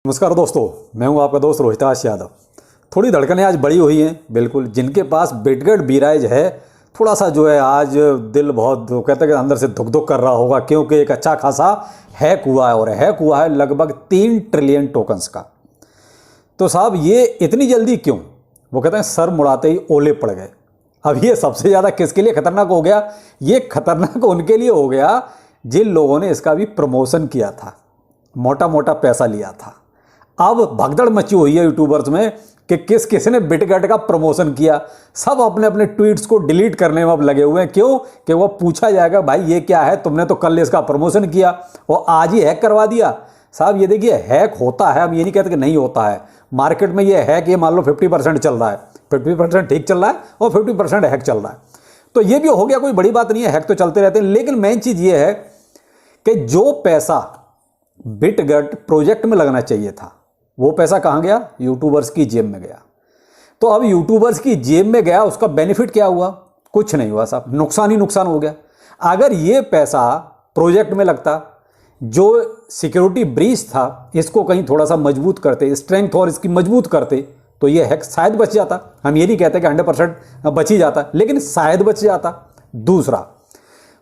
नमस्कार दोस्तों, मैं हूं आपका दोस्त रोहिताश यादव। थोड़ी धड़कनें आज बड़ी हुई हैं। बिल्कुल जिनके पास बिटगेट बीराइज है, थोड़ा सा जो है आज दिल बहुत कहते हैं कि अंदर से धुक धुक कर रहा होगा, क्योंकि एक अच्छा खासा हैक हुआ है और हैक हुआ है लगभग 3 ट्रिलियन टोकन्स का। तो साहब ये इतनी जल्दी क्यों? वो कहते हैं सर मुड़ाते ही ओले पड़ गए। अब ये सबसे ज़्यादा किसके लिए खतरनाक हो गया? ये खतरनाक उनके लिए हो गया जिन लोगों ने इसका भी प्रमोशन किया था, मोटा मोटा पैसा लिया था। अब भगदड़ मची हुई है यूट्यूबर्स में कि किस किस ने बिटगेट का प्रमोशन किया। सब अपने अपने ट्वीट्स को डिलीट करने में अब लगे हुए हैं। क्यों? कि वो पूछा जाएगा भाई ये क्या है, तुमने तो कल इसका प्रमोशन किया और आज ही हैक करवा दिया। साहब ये देखिए हैक होता है, हम ये नहीं कहते कि नहीं होता है। मार्केट में ये हैक ये मान लो 50% चल रहा है, 50% ठीक चल रहा है और 50% हैक चल रहा है। तो ये भी हो गया, कोई बड़ी बात नहीं है, हैक तो चलते रहते हैं। लेकिन मेन चीज़ ये है कि जो पैसा बिटगेट प्रोजेक्ट में लगना चाहिए था वो पैसा कहाँ गया? यूट्यूबर्स की जेब में गया। तो अब यूट्यूबर्स की जेब में गया, उसका बेनिफिट क्या हुआ? कुछ नहीं हुआ साहब, नुकसान ही नुकसान हो गया। अगर ये पैसा प्रोजेक्ट में लगता, जो सिक्योरिटी ब्रीच था इसको कहीं थोड़ा सा मजबूत करते, स्ट्रेंथ और इसकी मजबूत करते, तो ये हैक शायद बच जाता। हम ये नहीं कहते कि 100% बच ही जाता, लेकिन शायद बच जाता। दूसरा,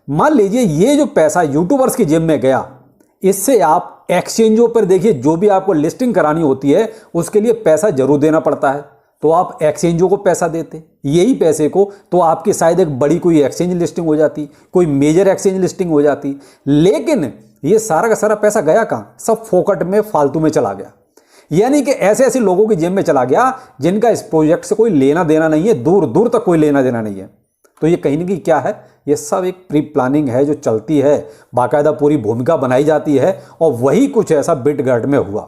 मान लीजिए ये जो पैसा यूट्यूबर्स की जेब में गया, इससे आप एक्सचेंजों पर देखिए, जो भी आपको लिस्टिंग करानी होती है उसके लिए पैसा जरूर देना पड़ता है, तो आप एक्सचेंजों को पैसा देते, यही पैसे को तो आपकी शायद एक बड़ी कोई एक्सचेंज लिस्टिंग हो जाती, कोई मेजर एक्सचेंज लिस्टिंग हो जाती। लेकिन ये सारा का सारा पैसा गया कहाँ? सब फोकट में, फालतू में चला गया। यानी कि ऐसे ऐसे लोगों की जेब में चला गया जिनका इस प्रोजेक्ट से कोई लेना देना नहीं है, दूर दूर तक कोई लेना देना नहीं है। तो ये कहीं ना कहीं क्या है? ये सब एक प्री प्लानिंग है जो चलती है, बाकायदा पूरी भूमिका बनाई जाती है, और वही कुछ ऐसा बिटगेट में हुआ।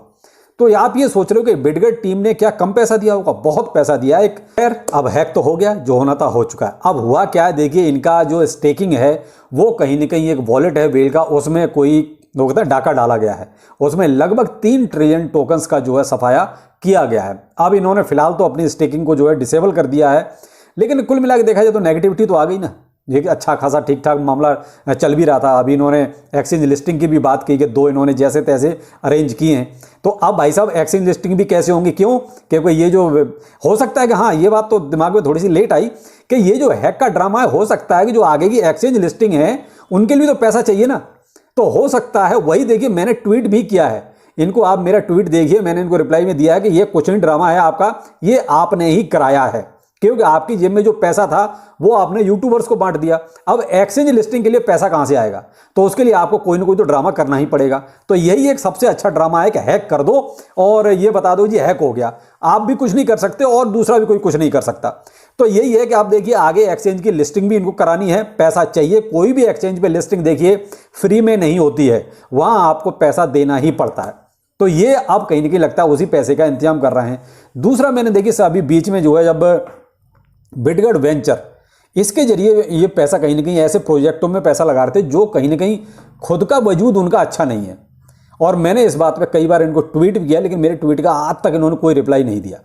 तो आप ये सोच रहे हो कि बिटगेट टीम ने क्या कम पैसा दिया होगा? बहुत पैसा दिया एक। खैर अब हैक तो हो गया, जो होना था हो चुका है। अब हुआ क्या है देखिए, इनका जो स्टेकिंग है वो कहीं ना कहीं एक वॉलेट है वेल का, उसमें कोई लोग कहते हैं डाका डाला गया है, उसमें लगभग 3 ट्रिलियन टोकन्स का जो है सफाया किया गया है। अब इन्होंने फिलहाल तो अपनी स्टेकिंग को जो है डिसेबल कर दिया है, लेकिन कुल मिला के देखा जाए तो नेगेटिविटी तो आ गई ना। ये अच्छा खासा ठीक ठाक मामला चल भी रहा था। अभी इन्होंने एक्सचेंज लिस्टिंग की भी बात की कि 2 इन्होंने जैसे तैसे अरेंज किए हैं। तो अब भाई साहब एक्सचेंज लिस्टिंग भी कैसे होंगी? क्यों? क्योंकि ये जो हो सकता है कि हाँ, ये बात तो दिमाग में थोड़ी सी लेट आई कि ये जो हैक का ड्रामा है, हो सकता है कि जो आगे की एक्सचेंज लिस्टिंग है उनके लिए तो पैसा चाहिए ना। तो हो सकता है वही, देखिए मैंने ट्वीट भी किया है इनको, आप मेरा ट्वीट देखिए, मैंने इनको रिप्लाई में दिया है कि ये कुछ नहीं ड्रामा है आपका, ये आपने ही कराया है, क्योंकि आपकी जेब में जो पैसा था वो आपने यूट्यूबर्स को बांट दिया। अब एक्सचेंज लिस्टिंग के लिए पैसा कहां से आएगा? तो उसके लिए आपको कोई ना कोई तो ड्रामा करना ही पड़ेगा। तो यही एक सबसे अच्छा ड्रामा है कि हैक कर दो और ये बता दो जी हैक हो गया। आप भी कुछ नहीं कर सकते और दूसरा भी कोई कुछ नहीं कर सकता। तो यही है कि आप देखिए आगे एक्सचेंज की लिस्टिंग भी इनको करानी है, पैसा चाहिए। कोई भी एक्सचेंज पे लिस्टिंग देखिए फ्री में नहीं होती है, वहां आपको पैसा देना ही पड़ता है। तो ये अब कहीं ना कहीं लगता है उसी पैसे का इंतजाम कर रहे हैं। दूसरा, मैंने देखिए अभी बीच में जो है जब बिटगेट वेंचर, इसके जरिए ये पैसा कहीं ना कहीं ऐसे प्रोजेक्टों में पैसा लगा रहे थे जो कहीं ना कहीं खुद का वजूद उनका अच्छा नहीं है। और मैंने इस बात पे कई बार इनको ट्वीट भी किया, लेकिन मेरे ट्वीट का आज तक इन्होंने कोई रिप्लाई नहीं दिया।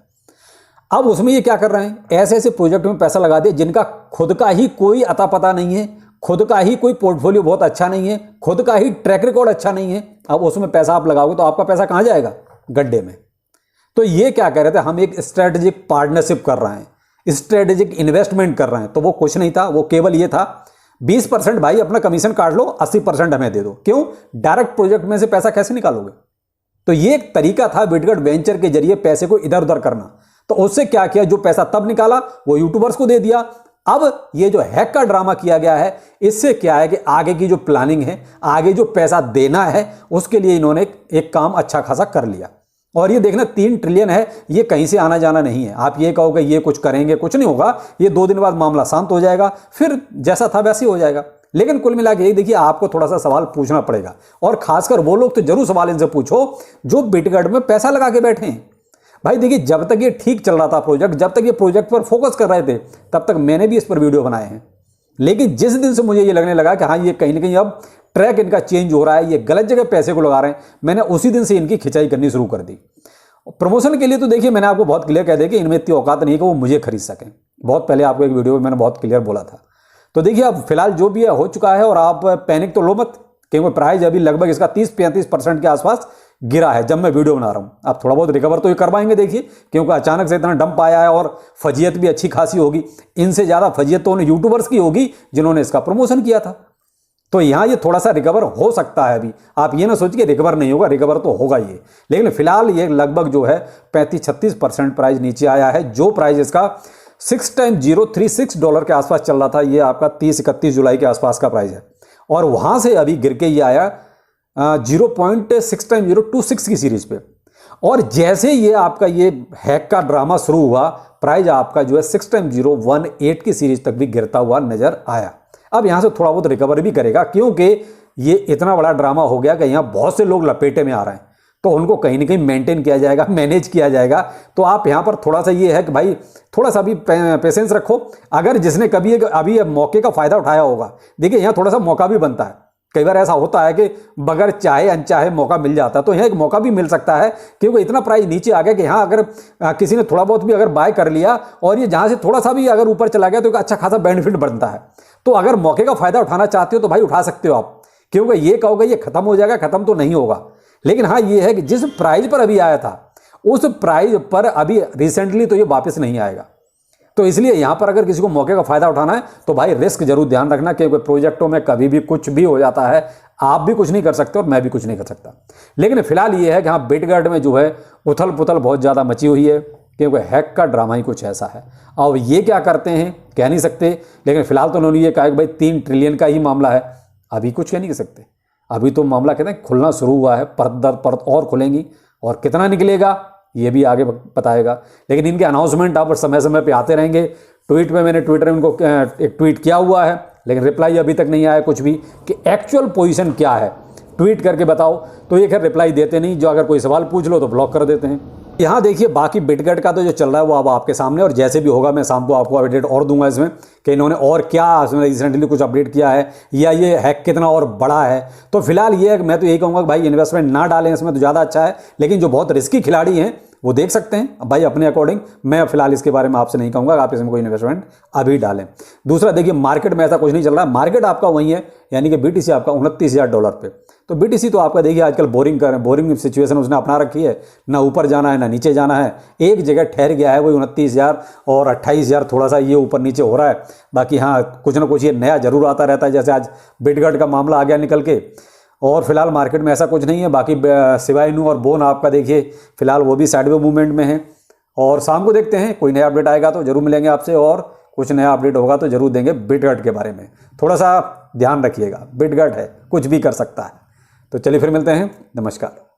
अब उसमें ये क्या कर रहे हैं, ऐसे ऐसे प्रोजेक्ट में पैसा लगा दिया जिनका खुद का ही कोई अता पता नहीं है, खुद का ही कोई पोर्टफोलियो बहुत अच्छा नहीं है, खुद का ही ट्रैक रिकॉर्ड अच्छा नहीं है। अब उसमें पैसा आप लगाओगे तो आपका पैसा कहाँ जाएगा? गड्ढे में। तो ये क्या कह रहे थे, हम एक स्ट्रेटेजिक पार्टनरशिप कर रहे हैं, स्ट्रेटेजिक इन्वेस्टमेंट कर रहे हैं। तो वो कुछ नहीं था, वो केवल ये था 20% भाई अपना कमीशन काट लो, 80% हमें दे दो। क्यों? डायरेक्ट प्रोजेक्ट में से पैसा कैसे निकालोगे? तो ये एक तरीका था बिटगेट वेंचर के जरिए पैसे को इधर उधर करना। तो उससे क्या किया, जो पैसा तब निकाला वो यूट्यूबर्स को दे दिया। अब ये जो हैक का ड्रामा किया गया है, इससे क्या है कि आगे की जो प्लानिंग है, आगे जो पैसा देना है, उसके लिए इन्होंने एक काम अच्छा खासा कर लिया। और ये देखना 3 ट्रिलियन है, ये कहीं से आना जाना नहीं है। आप ये कहोगे ये कुछ करेंगे, कुछ नहीं होगा, ये 2 दिन बाद मामला शांत हो जाएगा, फिर जैसा था वैसे ही हो जाएगा। लेकिन कुल मिला के देखिए आपको थोड़ा सा सवाल पूछना पड़ेगा, और खासकर वो लोग तो जरूर सवाल इनसे पूछो जो बिटगेट में पैसा लगा के बैठे हैं। भाई देखिए जब तक ये ठीक चल रहा था प्रोजेक्ट, जब तक ये प्रोजेक्ट पर फोकस कर रहे थे, तब तक मैंने भी इस पर वीडियो बनाए हैं। लेकिन जिस दिन से मुझे ये लगने लगा कि हाँ ये कहीं ना कहीं अब ट्रैक इनका चेंज हो रहा है, ये गलत जगह पैसे को लगा रहे हैं, मैंने उसी दिन से इनकी खिंचाई करनी शुरू कर दी। प्रमोशन के लिए तो देखिए मैंने आपको बहुत क्लियर कह दिया कि इनमें इतनी औकात नहीं है कि वो मुझे खरीद सकें। बहुत पहले आपको एक वीडियो में मैंने बहुत क्लियर बोला था। तो देखिए अब फिलहाल जो भी है हो चुका है, और आप पैनिक तो लो मत, क्योंकि प्राइस अभी लगभग इसका 30-35% के आसपास गिरा है जब मैं वीडियो बना रहा हूँ। अब थोड़ा बहुत रिकवर तो ये करवाएंगे देखिए, क्योंकि अचानक से इतना डंप आया है और फजीयत भी अच्छी खासी होगी। इनसे ज़्यादा फजीयत तो उन यूट्यूबर्स की होगी जिन्होंने इसका प्रमोशन किया था। तो यहाँ ये थोड़ा सा रिकवर हो सकता है। अभी आप ये ना सोचिए रिकवर नहीं होगा, रिकवर तो होगा ये, लेकिन फिलहाल ये लगभग जो है 35-36% प्राइस नीचे आया है। जो प्राइस इसका $6.036 के आसपास चल रहा था, ये आपका 30-31 जुलाई के आसपास का प्राइस है, और वहाँ से अभी गिर के ये आया 0.6x026 की सीरीज पे। और जैसे ये आपका ये हैक का ड्रामा शुरू हुआ, प्राइस आपका जो है 6x018 की सीरीज तक भी गिरता हुआ नजर आया। अब यहाँ से थोड़ा बहुत रिकवर भी करेगा, क्योंकि ये इतना बड़ा ड्रामा हो गया कि यहाँ बहुत से लोग लपेटे में आ रहे हैं, तो उनको कहीं ना कहीं मेंटेन किया जाएगा, मैनेज किया जाएगा। तो आप यहाँ पर थोड़ा सा ये है कि भाई थोड़ा सा भी पेशेंस रखो। अगर जिसने कभी अभी मौके का फ़ायदा उठाया होगा, देखिए यहाँ थोड़ा सा मौका भी बनता है। कई बार ऐसा होता है कि बगैर चाहे अनचाहे मौका मिल जाता है, तो यहाँ एक मौका भी मिल सकता है, क्योंकि इतना प्राइस नीचे आ गया कि यहाँ अगर किसी ने थोड़ा बहुत भी अगर बाय कर लिया और ये जहाँ से थोड़ा सा भी अगर ऊपर चला गया तो एक अच्छा खासा बेनिफिट बनता है। तो अगर मौके का फ़ायदा उठाना चाहते हो तो भाई उठा सकते हो आप, क्योंकि ये कहोगे ये खत्म हो जाएगा, खत्म तो नहीं होगा। लेकिन हाँ ये है कि जिस प्राइस पर अभी आया था उस प्राइस पर अभी रिसेंटली तो ये वापस नहीं आएगा। तो इसलिए यहाँ पर अगर किसी को मौके का फ़ायदा उठाना है तो भाई रिस्क जरूर ध्यान रखना, क्योंकि प्रोजेक्टों में कभी भी कुछ भी हो जाता है, आप भी कुछ नहीं कर सकते और मैं भी कुछ नहीं कर सकता। लेकिन फिलहाल ये है कि हाँ बिटगर्ड में जो है उथल पुथल बहुत ज़्यादा मची हुई है, क्योंकि हैक का ड्रामा ही कुछ ऐसा है। अब ये क्या करते हैं कह नहीं सकते, लेकिन फिलहाल तो उन्होंने ये कहा कि भाई 3 ट्रिलियन का ही मामला है, अभी कुछ कह नहीं सकते। अभी तो मामला कहते हैं खुलना शुरू हुआ है, परत दर परत और खुलेंगी, और कितना निकलेगा ये भी आगे बताएगा। लेकिन इनके अनाउंसमेंट आप समय समय पे आते रहेंगे। ट्वीट में मैंने ट्विटर में इनको एक ट्वीट किया हुआ है, लेकिन रिप्लाई अभी तक नहीं आया कुछ भी कि एक्चुअल पोजीशन क्या है, ट्वीट करके बताओ। तो ये खैर रिप्लाई देते नहीं, जो अगर कोई सवाल पूछ लो तो ब्लॉक कर देते हैं। यहाँ देखिए बाकी बिटगर्ड का तो जो चल रहा है वो अब आपके सामने, और जैसे भी होगा मैं शाम को आपको अपडेट और दूंगा इसमें कि इन्होंने और क्या इसमें रिसेंटली कुछ अपडेट किया है या ये हैक कितना और बड़ा है। तो फिलहाल ये है कि मैं तो यही कहूँगा कि भाई इन्वेस्टमेंट ना डालें इसमें तो ज़्यादा अच्छा है, लेकिन जो बहुत रिस्की खिलाड़ी हैं वो देख सकते हैं भाई अपने अकॉर्डिंग। मैं फिलहाल इसके बारे में आपसे नहीं कहूँगा आप इसमें कोई इन्वेस्टमेंट अभी डालें। दूसरा देखिए मार्केट में ऐसा कुछ नहीं चल रहा है, मार्केट आपका वही है, यानी कि BTC आपका $29,000 पे। तो BTC तो आपका देखिए आजकल बोरिंग सिचुएशन उसने अपना रखी है, ना ऊपर जाना है ना नीचे जाना है, एक जगह ठहर गया है वही 29,000 और 28,000 थोड़ा सा ये ऊपर नीचे हो रहा है। बाकी हाँ कुछ ना कुछ ये नया जरूर आता रहता है, जैसे आज बिटगर्ड का मामला आ गया निकल के। और फिलहाल मार्केट में ऐसा कुछ नहीं है। बाकी सिवाय नू और बोन आपका देखिए फिलहाल वो भी साइडवे मूवमेंट में है। और शाम को देखते हैं कोई नया अपडेट आएगा तो जरूर मिलेंगे आपसे, और कुछ नया अपडेट होगा तो जरूर देंगे बिटगर्ड के बारे में। थोड़ा सा ध्यान रखिएगा, बिटगर्ड है कुछ भी कर सकता है। तो चलिए फिर मिलते हैं, नमस्कार।